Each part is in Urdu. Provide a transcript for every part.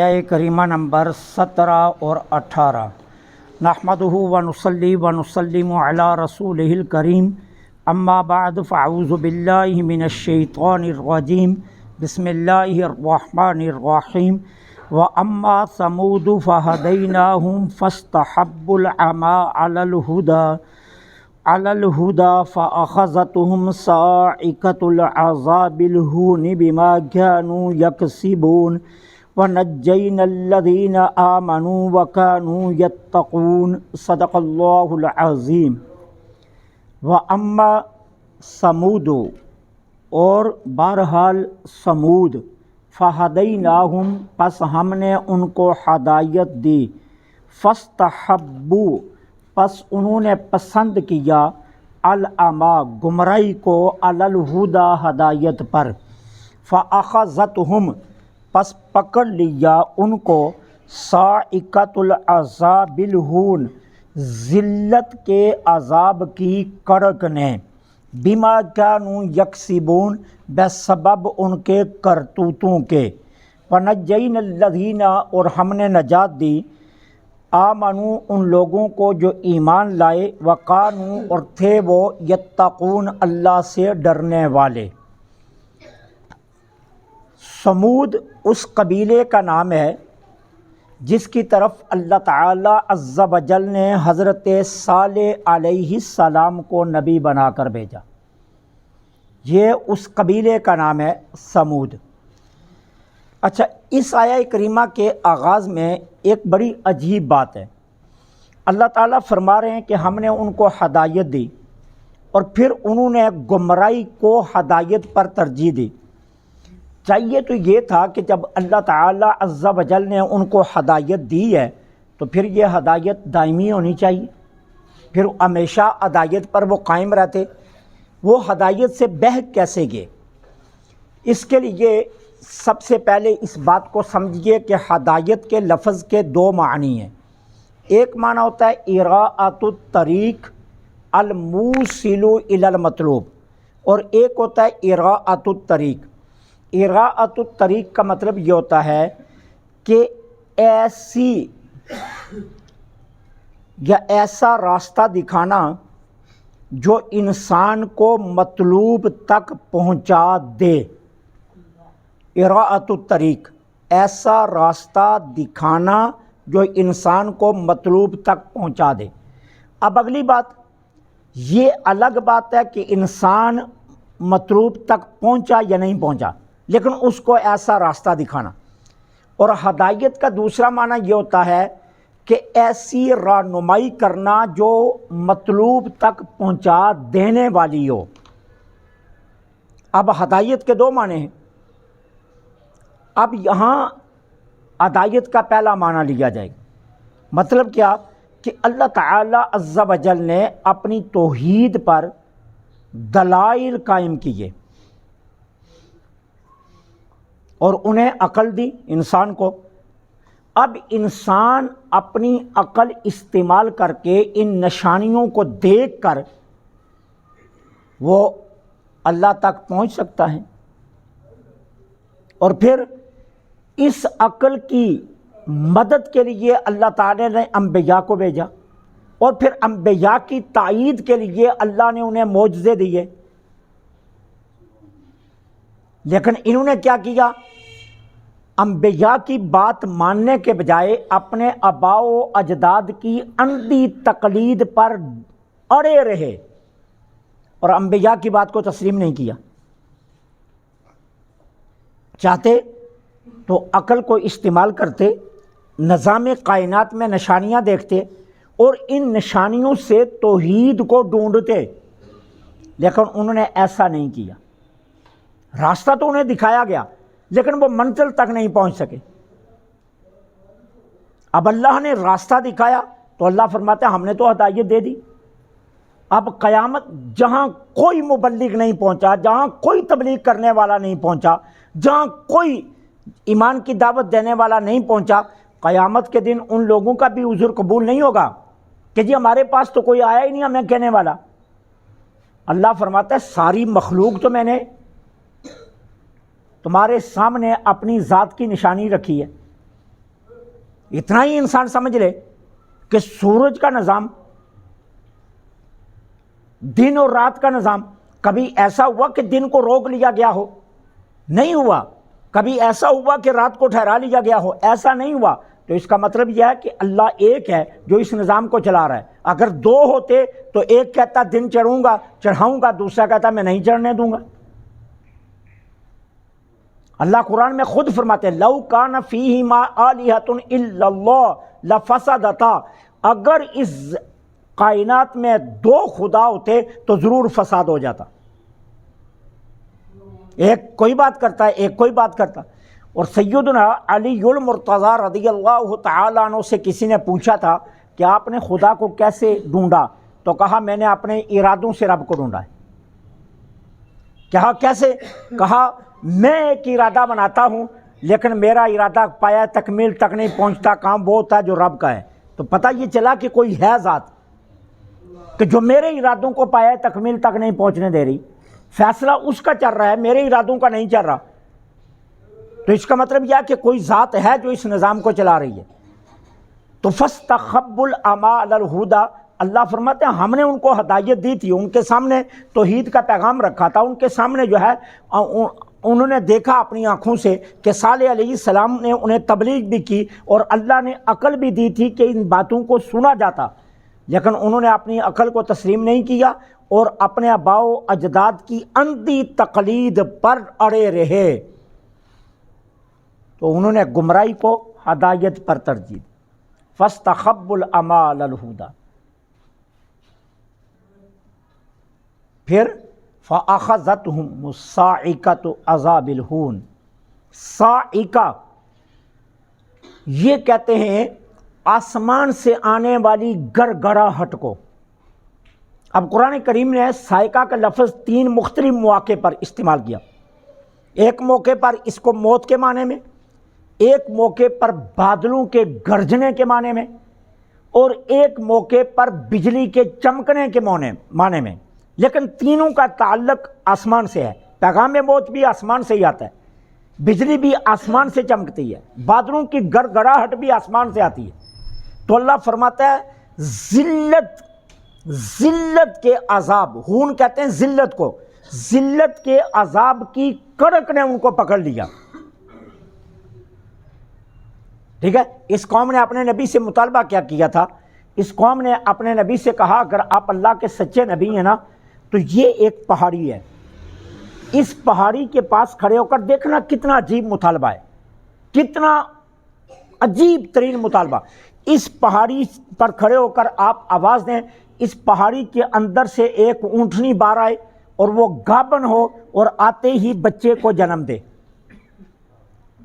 آیہ کریمہ نمبر 17 اور 18 نحمدہ ونصلی ونسلم علی رسولہ الکریم اما بعد فاعوذ باللہ من الشیطان الرجیم بسم اللہ الرحمن الرحیم واما ثمود فہدیناہم فاستحبوا العمی علی الہدی فاخذتہم صاعقۃ العذاب الہون بما كانوا یکسبون وَنَجَّيْنَا الَّذِينَ آمَنُوا وَكَانُوا يَتَّقُونَ صدق اللہ العظیم۔ وَأَمَّا ثَمُودُ، اور بہرحال ثمود، فَهَدَيْنَاهُمْ، پس ہم نے ان کو ہدایت دی، فَاسْتَحَبُّوا، پس انہوں نے پسند کیا، العمیٰ، گمراہی کو، علی الہدی، ہدایت پر، فَأَخَذَتْهُمْ، پس پکڑ لیا ان کو، صاعقۃ العذاب الہون، ذلت کے عذاب کی کڑک نے، بما كانوا یکسبون، بسبب ان کے کرتوتوں کے، ونجینا الذین، اور ہم نے نجات دی، آمنوا، ان لوگوں کو جو ایمان لائے، وکانوا، اور تھے وہ، یتقون، اللہ سے ڈرنے والے۔ ثمود اس قبیلے کا نام ہے جس کی طرف اللہ تعالی عز و جل نے حضرت صالح علیہ السلام کو نبی بنا کر بھیجا۔ یہ اس قبیلے کا نام ہے ثمود۔ اچھا، اس آیہ کریمہ کے آغاز میں ایک بڑی عجیب بات ہے۔ اللہ تعالیٰ فرما رہے ہیں کہ ہم نے ان کو ہدایت دی، اور پھر انہوں نے گمراہی کو ہدایت پر ترجیح دی۔ چاہیے تو یہ تھا کہ جب اللہ تعالیٰ عز و جل نے ان کو ہدایت دی ہے تو پھر یہ ہدایت دائمی ہونی چاہیے، پھر ہمیشہ ہدایت پر وہ قائم رہتے۔ وہ ہدایت سے بہک کیسے گئے؟ اس کے لیے سب سے پہلے اس بات کو سمجھیے کہ ہدایت کے لفظ کے دو معنی ہیں۔ ایک معنی ہوتا ہے اراءۃ الطریق الموصل الی المطلوب، اور ایک ہوتا ہے اراءۃ الطریق۔ اراءۃ الطریق کا مطلب یہ ہوتا ہے کہ ایسی یا ایسا راستہ دکھانا جو انسان کو مطلوب تک پہنچا دے۔ اراءۃ الطریق، ایسا راستہ دکھانا جو انسان کو مطلوب تک پہنچا دے۔ اب اگلی بات، یہ الگ بات ہے کہ انسان مطلوب تک پہنچا یا نہیں پہنچا، لیکن اس کو ایسا راستہ دکھانا۔ اور ہدایت کا دوسرا معنی یہ ہوتا ہے کہ ایسی رہنمائی کرنا جو مطلوب تک پہنچا دینے والی ہو۔ اب ہدایت کے دو معنی ہیں۔ اب یہاں ہدایت کا پہلا معنی لیا جائے گا، مطلب کیا کہ اللہ تعالی عز و جل نے اپنی توحید پر دلائل قائم کیے اور انہیں عقل دی انسان کو۔ اب انسان اپنی عقل استعمال کر کے ان نشانیوں کو دیکھ کر وہ اللہ تک پہنچ سکتا ہے، اور پھر اس عقل کی مدد کے لیے اللہ تعالی نے انبیاء کو بھیجا، اور پھر انبیاء کی تائید کے لیے اللہ نے انہیں معجزے دیے۔ لیکن انہوں نے کیا کیا؟ انبیاء کی بات ماننے کے بجائے اپنے آباء و اجداد کی اندھی تقلید پر اڑے رہے اور انبیاء کی بات کو تسلیم نہیں کیا۔ چاہتے تو عقل کو استعمال کرتے، نظام کائنات میں نشانیاں دیکھتے اور ان نشانیوں سے توحید کو ڈھونڈتے، لیکن انہوں نے ایسا نہیں کیا۔ راستہ تو انہیں دکھایا گیا لیکن وہ منزل تک نہیں پہنچ سکے۔ اب اللہ نے راستہ دکھایا تو اللہ فرماتا ہے ہم نے تو ہدایت دے دی۔ اب قیامت، جہاں کوئی مبلغ نہیں پہنچا، جہاں کوئی تبلیغ کرنے والا نہیں پہنچا، جہاں کوئی ایمان کی دعوت دینے والا نہیں پہنچا، قیامت کے دن ان لوگوں کا بھی عذر قبول نہیں ہوگا کہ جی ہمارے پاس تو کوئی آیا ہی نہیں ہمیں کہنے والا۔ اللہ فرماتا ہے ساری مخلوق تو میں نے تمہارے سامنے اپنی ذات کی نشانی رکھی ہے، اتنا ہی انسان سمجھ لے کہ سورج کا نظام، دن اور رات کا نظام، کبھی ایسا ہوا کہ دن کو روک لیا گیا ہو؟ نہیں ہوا۔ کبھی ایسا ہوا کہ رات کو ٹھہرا لیا گیا ہو؟ ایسا نہیں ہوا۔ تو اس کا مطلب یہ ہے کہ اللہ ایک ہے جو اس نظام کو چلا رہا ہے۔ اگر دو ہوتے تو ایک کہتا دن چڑھاؤں گا، دوسرا کہتا میں نہیں چڑھنے دوں گا۔ اللہ قرآن میں خود فرماتے ہیں لَوْ كَانَ فِيهِمَا آلِهَةٌ إِلَّا اللَّهُ لَفَسَدَتَا، اگر اس کائنات میں دو خدا ہوتے تو ضرور فساد ہو جاتا۔ ایک کوئی بات کرتا ہے، ایک کوئی بات کرتا۔ اور سیدنا علی المرتضیٰ رضی اللہ تعالیٰ عنہ سے کسی نے پوچھا تھا کہ آپ نے خدا کو کیسے ڈھونڈا؟ تو کہا میں نے اپنے ارادوں سے رب کو ڈھونڈا ہے۔ کہا کیسے؟ کہا میں ایک ارادہ بناتا ہوں لیکن میرا ارادہ پایا تکمیل تک نہیں پہنچتا، کام وہ ہوتا ہے جو رب کا ہے۔ تو پتہ یہ چلا کہ کوئی ہے ذات کہ جو میرے ارادوں کو پایا تکمیل تک نہیں پہنچنے دے رہی، فیصلہ اس کا چل رہا ہے، میرے ارادوں کا نہیں چل رہا۔ تو اس کا مطلب یہ کہ کوئی ذات ہے جو اس نظام کو چلا رہی ہے۔ تو فاستخبوا العمی علی الہدی، اللہ فرماتے ہیں ہم نے ان کو ہدایت دی تھی، ان کے سامنے توحید کا پیغام رکھا تھا، ان کے سامنے جو ہے انہوں نے دیکھا اپنی آنکھوں سے کہ صالح علیہ السلام نے انہیں تبلیغ بھی کی اور اللہ نے عقل بھی دی تھی کہ ان باتوں کو سنا جاتا، لیکن انہوں نے اپنی عقل کو تسلیم نہیں کیا اور اپنے آباء و اجداد کی اندھی تقلید پر اڑے رہے۔ تو انہوں نے گمراہی کو ہدایت پر ترجیح دی۔ فاستخبوا العمی علی الہدی، پھر فَأَخَذَتْهُمُ الصَّاعِقَةُ عذاب الہون۔ صاعقہ یہ کہتے ہیں آسمان سے آنے والی گڑگڑاہٹ کو۔ اب قرآن کریم نے صاعقہ کا لفظ 3 مختلف مواقع پر استعمال کیا۔ ایک موقع پر اس کو موت کے معنی میں، ایک موقع پر بادلوں کے گرجنے کے معنی میں، اور ایک موقع پر بجلی کے چمکنے کے معنی میں، لیکن تینوں کا تعلق آسمان سے ہے۔ پیغام موت بھی آسمان سے ہی آتا ہے، بجلی بھی آسمان سے چمکتی ہے، بادلوں کی گڑگڑاہٹ بھی آسمان سے آتی ہے۔ تو اللہ فرماتا ہے ذلت کے عذاب، ہون کہتے ہیں ذلت کو، ذلت کے عذاب کی کڑک نے ان کو پکڑ لیا۔ ٹھیک ہے، اس قوم نے اپنے نبی سے مطالبہ کیا کیا تھا؟ اس قوم نے اپنے نبی سے کہا اگر آپ اللہ کے سچے نبی ہیں نا تو یہ ایک پہاڑی ہے، اس پہاڑی کے پاس کھڑے ہو کر دیکھنا کتنا عجیب مطالبہ ہے، کتنا عجیب ترین مطالبہ۔ اس پہاڑی پر کھڑے ہو کر آپ آواز دیں، اس پہاڑی کے اندر سے ایک اونٹنی باہر آئے اور وہ گابن ہو اور آتے ہی بچے کو جنم دے۔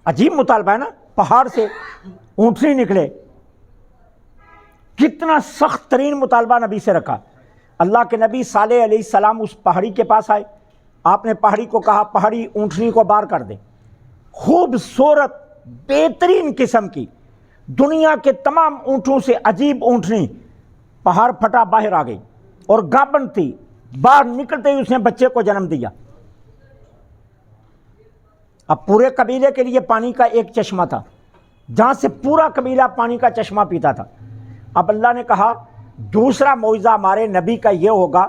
عجیب مطالبہ ہے نا، پہاڑ سے اونٹنی نکلے، کتنا سخت ترین مطالبہ نبی سے رکھا۔ اللہ کے نبی صالح علیہ السلام اس پہاڑی کے پاس آئے، آپ نے پہاڑی کو کہا پہاڑی اونٹنی کو باہر کر دے۔ خوبصورت بہترین قسم کی، دنیا کے تمام اونٹوں سے عجیب اونٹنی، پہاڑ پھٹا باہر آ گئی اور گابن تھی، باہر نکلتے ہی اس نے بچے کو جنم دیا۔ اب پورے قبیلے کے لیے پانی کا ایک چشمہ تھا جہاں سے پورا قبیلہ پانی کا چشمہ پیتا تھا۔ اب اللہ نے کہا دوسرا معجزہ ہمارے نبی کا یہ ہوگا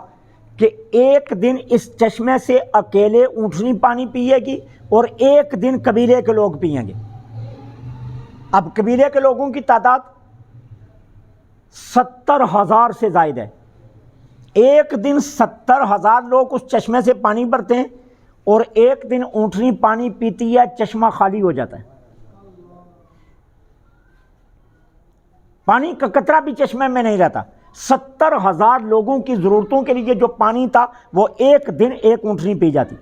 کہ ایک دن اس چشمے سے اکیلے اونٹنی پانی پیے گی اور ایک دن قبیلے کے لوگ پئیں گے۔ اب قبیلے کے لوگوں کی تعداد 70,000 سے زائد ہے، ایک دن 70,000 لوگ اس چشمے سے پانی بھرتے ہیں اور ایک دن اونٹنی پانی پیتی ہے، چشمہ خالی ہو جاتا ہے، پانی کا قطرہ بھی چشمے میں نہیں رہتا۔ 70,000 لوگوں کی ضرورتوں کے لیے جو پانی تھا وہ ایک دن ایک اونٹنی پی جاتی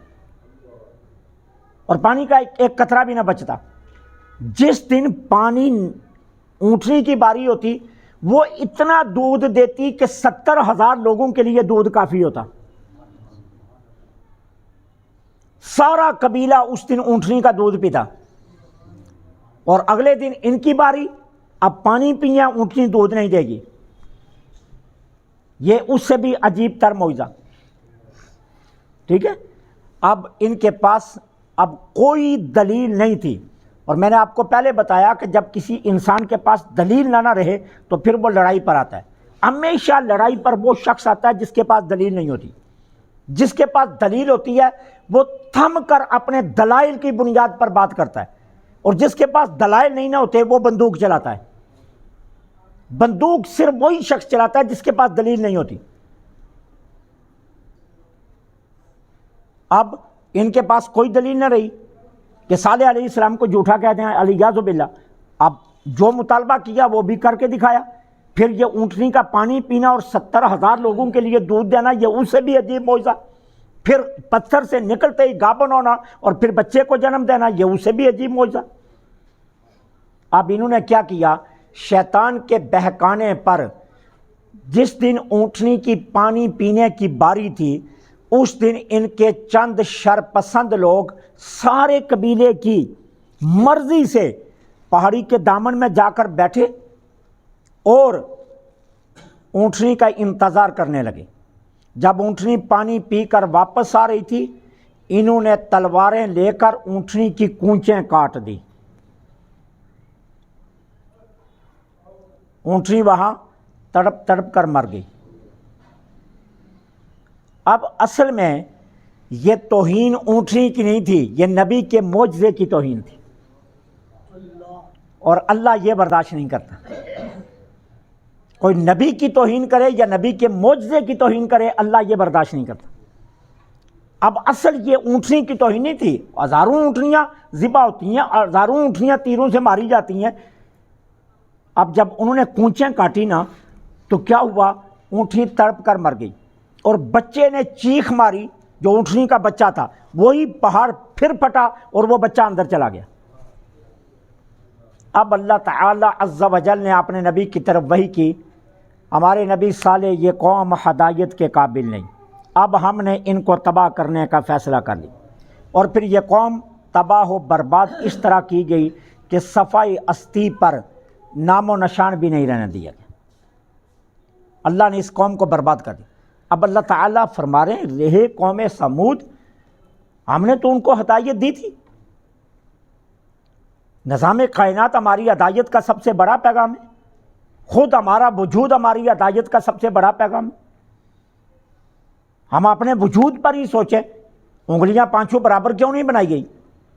اور پانی کا ایک قطرہ بھی نہ بچتا۔ جس دن پانی اونٹنی کی باری ہوتی وہ اتنا دودھ دیتی کہ 70,000 لوگوں کے لیے دودھ کافی ہوتا۔ سارا قبیلہ اس دن اونٹنی کا دودھ پیتا اور اگلے دن ان کی باری، اب پانی پیا اونٹنی دودھ نہیں دے گی۔ یہ اس سے بھی عجیب تر معجزہ۔ ٹھیک ہے، اب ان کے پاس اب کوئی دلیل نہیں تھی، اور میں نے آپ کو پہلے بتایا کہ جب کسی انسان کے پاس دلیل نہ رہے تو پھر وہ لڑائی پر آتا ہے. ہمیشہ لڑائی پر وہ شخص آتا ہے جس کے پاس دلیل نہیں ہوتی. جس کے پاس دلیل ہوتی ہے وہ تھم کر اپنے دلائل کی بنیاد پر بات کرتا ہے، اور جس کے پاس دلائل نہیں نہ ہوتے وہ بندوق چلاتا ہے. بندوق صرف وہی شخص چلاتا ہے جس کے پاس دلیل نہیں ہوتی. اب ان کے پاس کوئی دلیل نہ رہی کہ صالح علیہ السلام کو جھوٹا کہتے ہیں علیہ باللہ. اب جو مطالبہ کیا وہ بھی کر کے دکھایا. پھر یہ اونٹنی کا پانی پینا اور 70,000 لوگوں کے لیے دودھ دینا، یہ اس سے بھی عجیب معجزہ. پھر پتھر سے نکلتے ہی گابن ہونا اور پھر بچے کو جنم دینا، یہ اس سے بھی عجیب معجزہ. اب انہوں نے کیا کیا؟ شیطان کے بہکانے پر جس دن اونٹنی کی پانی پینے کی باری تھی اس دن ان کے چند شرپسند لوگ سارے قبیلے کی مرضی سے پہاڑی کے دامن میں جا کر بیٹھے اور اونٹنی کا انتظار کرنے لگے. جب اونٹنی پانی پی کر واپس آ رہی تھی انہوں نے تلواریں لے کر اونٹنی کی کونچیں کاٹ دی. اونٹنی وہاں تڑپ تڑپ کر مر گئی. اب اصل میں یہ توہین اونٹنی کی نہیں تھی، یہ نبی کے معجزے کی توہین تھی، اور اللہ یہ برداشت نہیں کرتا. کوئی نبی کی توہین کرے یا نبی کے معجزے کی توہین کرے، اللہ یہ برداشت نہیں کرتا. اب اصل یہ اونٹنی کی توہین نہیں تھی. ہزاروں اونٹنیاں ذبح ہوتی ہیں، ہزاروں اونٹنیاں تیروں سے ماری جاتی ہیں. اب جب انہوں نے کونچیں کاٹی نا تو کیا ہوا؟ اونٹنی تڑپ کر مر گئی، اور بچے نے چیخ ماری جو اونٹنی کا بچہ تھا، وہی پہاڑ پھر پھٹا اور وہ بچہ اندر چلا گیا. اب اللہ تعالی عز و جل نے اپنے نبی کی طرف وحی کی، ہمارے نبی صالح یہ قوم ہدایت کے قابل نہیں، اب ہم نے ان کو تباہ کرنے کا فیصلہ کر لیا. اور پھر یہ قوم تباہ و برباد اس طرح کی گئی کہ صفائی استی پر نام و نشان بھی نہیں رہنے دیا گیا. اللہ نے اس قوم کو برباد کر دیا. اب اللہ تعالیٰ فرما رہے ہیں رہے قوم سمود، ہم نے تو ان کو ہدایت دی تھی. نظام کائنات ہماری ہدایت کا سب سے بڑا پیغام ہے، خود ہمارا وجود ہماری ہدایت کا سب سے بڑا پیغام ہے. ہم اپنے وجود پر ہی سوچیں، انگلیاں پانچوں برابر کیوں نہیں بنائی گئی؟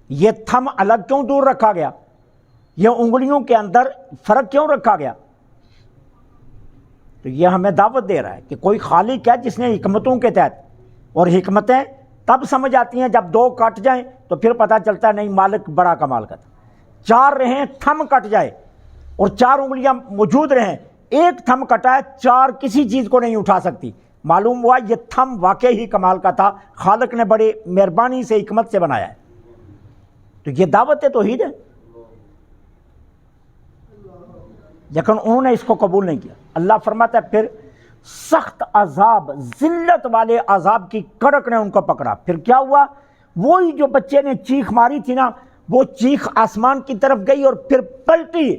یہ تھم الگ کیوں دور رکھا گیا؟ یہ انگلیوں کے اندر فرق کیوں رکھا گیا؟ تو یہ ہمیں دعوت دے رہا ہے کہ کوئی خالق ہے جس نے حکمتوں کے تحت، اور حکمتیں تب سمجھ آتی ہیں جب دو کٹ جائیں تو پھر پتہ چلتا ہے نہیں مالک بڑا کمال کا تھا. چار رہیں تھم کٹ جائے اور چار انگلیاں موجود رہیں، ایک تھم کٹا ہے، چار کسی چیز کو نہیں اٹھا سکتی. معلوم ہوا یہ تھم واقعی ہی کمال کا تھا، خالق نے بڑی مہربانی سے حکمت سے بنایا ہے. تو یہ دعوت توحید ہے، لیکن انہوں نے اس کو قبول نہیں کیا. اللہ فرماتا ہے پھر سخت عذاب، ذلت والے عذاب کی کڑک نے ان کو پکڑا. پھر کیا ہوا؟ وہی جو بچے نے چیخ ماری تھی نا، وہ چیخ آسمان کی طرف گئی اور پھر پلٹی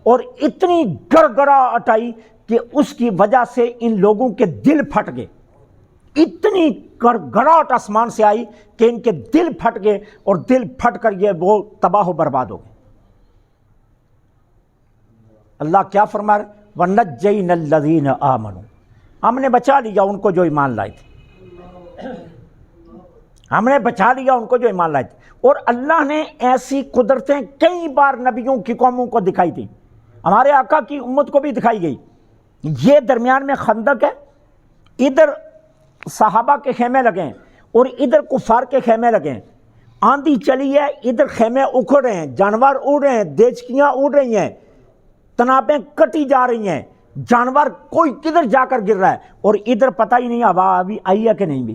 اور اتنی گڑگڑاہٹ آئی کہ اس کی وجہ سے ان لوگوں کے دل پھٹ گئے. اتنی گڑگڑاہٹ آسمان سے آئی کہ ان کے دل پھٹ گئے، اور دل پھٹ کر یہ وہ تباہ و برباد ہو گئے. اللہ کیا فرما رہے؟ وَنَجَّيْنَا الَّذِينَ آمَنُوا، ہم نے بچا لیا ان کو جو ایمان لائے تھے، ہم نے بچا لیا ان کو جو ایمان لائے تھے. اور اللہ نے ایسی قدرتیں کئی بار نبیوں کی قوموں کو دکھائی تھی، ہمارے آقا کی امت کو بھی دکھائی گئی. یہ درمیان میں خندق ہے، ادھر صحابہ کے خیمے لگے ہیں اور ادھر کفار کے خیمے لگے ہیں. آندھی چلی ہے، ادھر خیمے اکھڑ رہے ہیں، جانور اڑ رہے ہیں، دیچکیاں اڑ رہی ہیں، تنابیں کٹی جا رہی ہیں، جانور کوئی کدھر جا کر گر رہا ہے، اور ادھر پتہ ہی نہیں ہوا ابھی آئی ہے کہ نہیں بھی.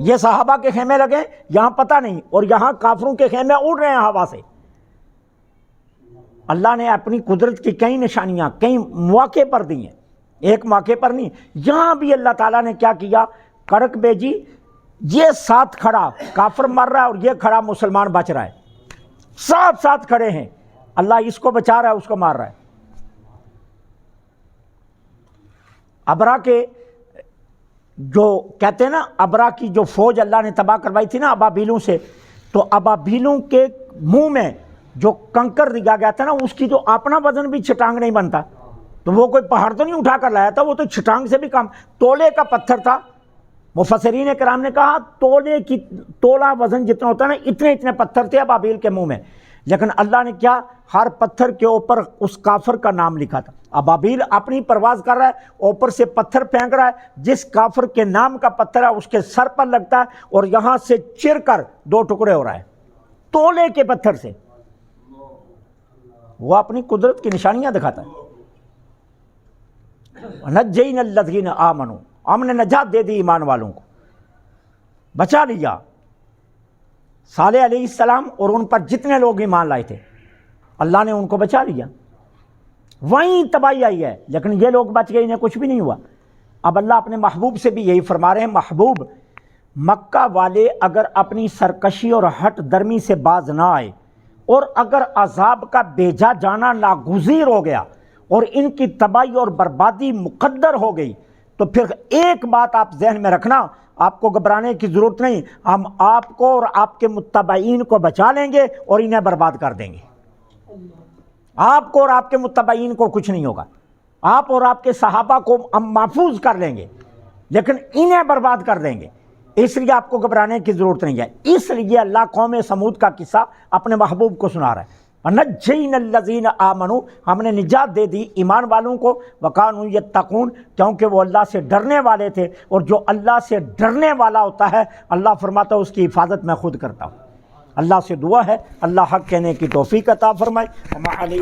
یہ صحابہ کے خیمے لگے، یہاں پتہ نہیں، اور یہاں کافروں کے خیمے اڑ رہے ہیں ہوا سے. اللہ نے اپنی قدرت کی کئی نشانیاں کئی مواقع پر دی ہیں، ایک موقع پر نہیں. یہاں بھی اللہ تعالیٰ نے کیا کیا؟ کڑک بھیجی. یہ ساتھ کھڑا کافر مر رہا ہے اور یہ کھڑا مسلمان بچ رہا ہے، ساتھ ساتھ کھڑے ہیں. اللہ اس کو بچا رہا ہے، اس کو مار رہا ہے. ابرا کے جو کہتے ہیں نا، ابرا کی جو فوج اللہ نے تباہ کروائی تھی نا ابابیلوں سے، تو ابابیلوں کے منہ میں جو کنکر دیا گیا تھا نا اس کی جو اپنا وزن بھی چھٹانگ نہیں بنتا، تو وہ کوئی پہاڑ تو نہیں اٹھا کر لایا تھا، وہ تو چھٹانگ سے بھی کم تولے کا پتھر تھا۔ مفسرین کرام نے کہا تولا وزن جتنا ہوتا ہے نا اتنے اتنے پتھر تھے ابابیل کے منہ میں، لیکن اللہ نے کیا ہر پتھر کے اوپر اس کافر کا نام لکھا تھا۔ ابابیل اپنی پرواز کر رہا ہے، اوپر سے پتھر پھینک رہا ہے، جس کافر کے نام کا پتھر ہے اس کے سر پر لگتا ہے اور یہاں سے چر کر دو ٹکڑے ہو رہا ہے تولے کے پتھر سے۔ وہ اپنی قدرت کی نشانیاں دکھاتا ہے۔ نجینا الذین آمنوا، ہم نے نجات دے دی ایمان والوں کو، بچا لیا صالح علیہ السلام اور ان پر جتنے لوگ ایمان لائے تھے، اللہ نے ان کو بچا لیا۔ وہیں تباہی آئی ہے، لیکن یہ لوگ بچ گئے، انہیں کچھ بھی نہیں ہوا۔ اب اللہ اپنے محبوب سے بھی یہی فرما رہے ہیں، محبوب مکہ والے اگر اپنی سرکشی اور ہٹ درمی سے باز نہ آئے اور اگر عذاب کا بھیجا جانا ناگزیر ہو گیا اور ان کی تباہی اور بربادی مقدر ہو گئی، تو پھر ایک بات آپ ذہن میں رکھنا، آپ کو گھبرانے کی ضرورت نہیں، ہم آپ کو اور آپ کے متبعین کو بچا لیں گے اور انہیں برباد کر دیں گے۔ آپ کو اور آپ کے متبعین کو کچھ نہیں ہوگا، آپ اور آپ کے صحابہ کو ہم محفوظ کر لیں گے، لیکن انہیں برباد کر دیں گے، اس لیے آپ کو گھبرانے کی ضرورت نہیں ہے۔ اس لیے اللہ قوم سمود کا قصہ اپنے محبوب کو سنا رہا ہے، نجینا الذین آمنوا، ہم نے نجات دے دی ایمان والوں کو، وکانوا یتقون، کیونکہ وہ اللہ سے ڈرنے والے تھے، اور جو اللہ سے ڈرنے والا ہوتا ہے اللہ فرماتا ہے اس کی حفاظت میں خود کرتا ہوں۔ اللہ سے دعا ہے اللہ حق کہنے کی توفیق عطا فرمائے۔